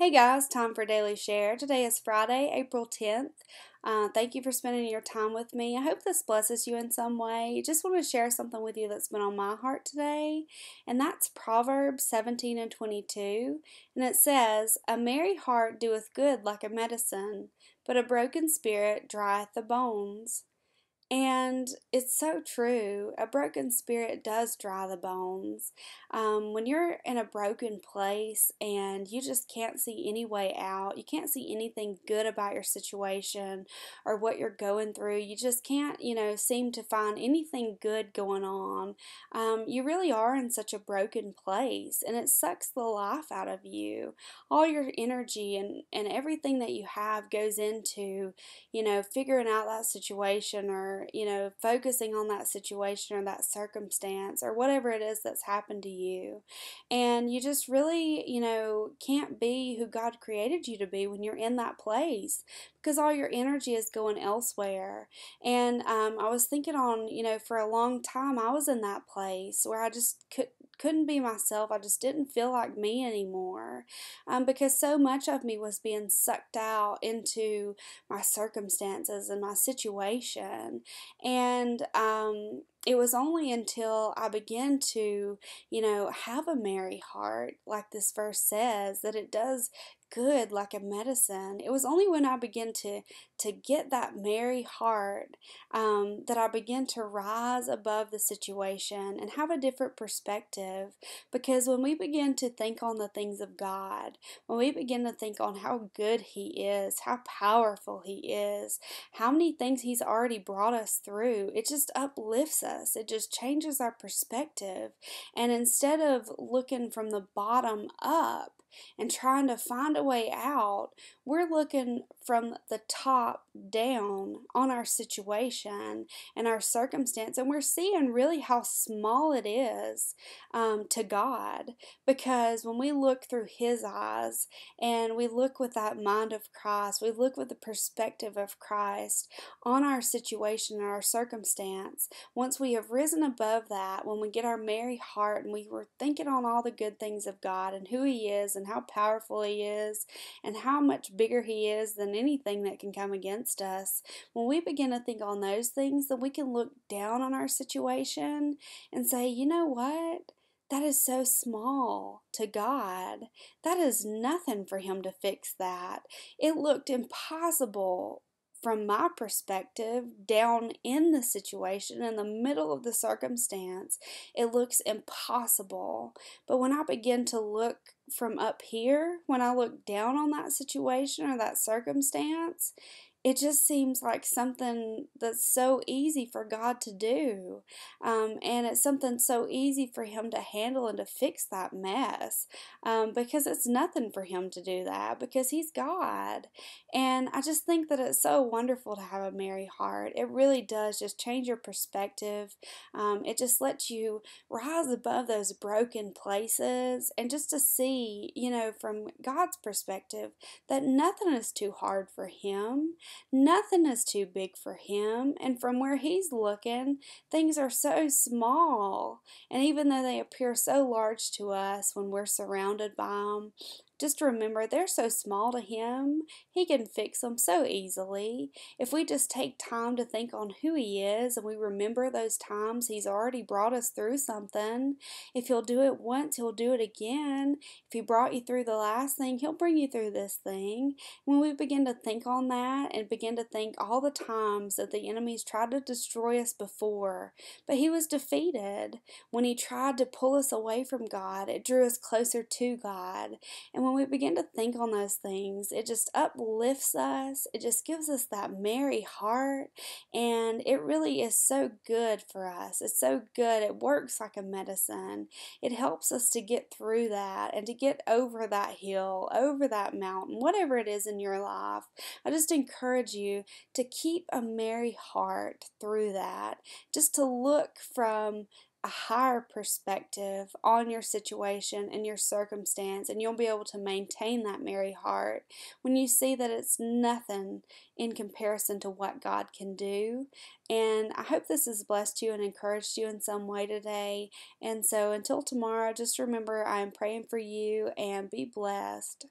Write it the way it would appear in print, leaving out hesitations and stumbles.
Hey guys, time for Daily Share. Today is Friday, April 10th. Thank you for spending your time with me. I hope this blesses you in some way. Just want to share something with you that's been on my heart today, and that's Proverbs 17 and 22. And it says, "A merry heart doeth good like a medicine, but a broken spirit drieth the bones." And it's so true. A broken spirit does dry the bones. When you're in a broken place and you just can't see any way out, you can't see anything good about your situation or what you're going through, you just can't, seem to find anything good going on. You really are in such a broken place and it sucks the life out of you. All your energy and everything that you have goes into figuring out that situation or, focusing on that situation or that circumstance or whatever it is that's happened to you. And you just really, can't be who God created you to be when you're in that place because all your energy is going elsewhere. And I was thinking on, for a long time I was in that place where I just couldn't be myself. I just didn't feel like me anymore because so much of me was being sucked out into my circumstances and my situation. And it was only until I began to, have a merry heart, like this verse says, that it does good like a medicine. It was only when I began to get that merry heart that I began to rise above the situation and have a different perspective. Because when we begin to think on the things of God, when we begin to think on how good He is, how powerful He is, how many things He's already brought us through, it just uplifts us. It just changes our perspective. And instead of looking from the bottom up, and trying to find a way out, we're looking from the top down on our situation and our circumstance, and we're seeing really how small it is to God. Because when we look through His eyes and we look with that mind of Christ, we look with the perspective of Christ on our situation and our circumstance, once we have risen above that, when we get our merry heart and we were thinking on all the good things of God and who He is and how powerful He is and how much bigger He is than anything that can come against us, when we begin to think on those things, then we can look down on our situation and say, you know what? That is so small to God. That is nothing for Him to fix that. It looked impossible from my perspective, down in the situation, in the middle of the circumstance. It looks impossible. But when I begin to look from up here, when I look down on that situation or that circumstance, it just seems like something that's so easy for God to do. And it's something so easy for Him to handle and to fix that mess because it's nothing for Him to do that because He's God. And I just think that it's so wonderful to have a merry heart. It really does just change your perspective. It just lets you rise above those broken places and just to see, from God's perspective, that nothing is too hard for Him. Nothing is too big for Him, and from where He's looking, things are so small. And even though they appear so large to us when we're surrounded by them, just remember they're so small to Him. He can fix them so easily. If we just take time to think on who He is and we remember those times He's already brought us through something, if He'll do it once, He'll do it again. If He brought you through the last thing, He'll bring you through this thing. When we begin to think on that and begin to think all the times that the enemies tried to destroy us before, but He was defeated. When He tried to pull us away from God, it drew us closer to God. And when we begin to think on those things, it just uplifts us. It just gives us that merry heart. And it really is so good for us. It's so good. It works like a medicine. It helps us to get through that and to get over that hill, over that mountain, whatever it is in your life. I just encourage you to keep a merry heart through that. Just to look from a higher perspective on your situation and your circumstance, and you'll be able to maintain that merry heart when you see that it's nothing in comparison to what God can do. And I hope this has blessed you and encouraged you in some way today. And so until tomorrow, just remember I am praying for you and be blessed.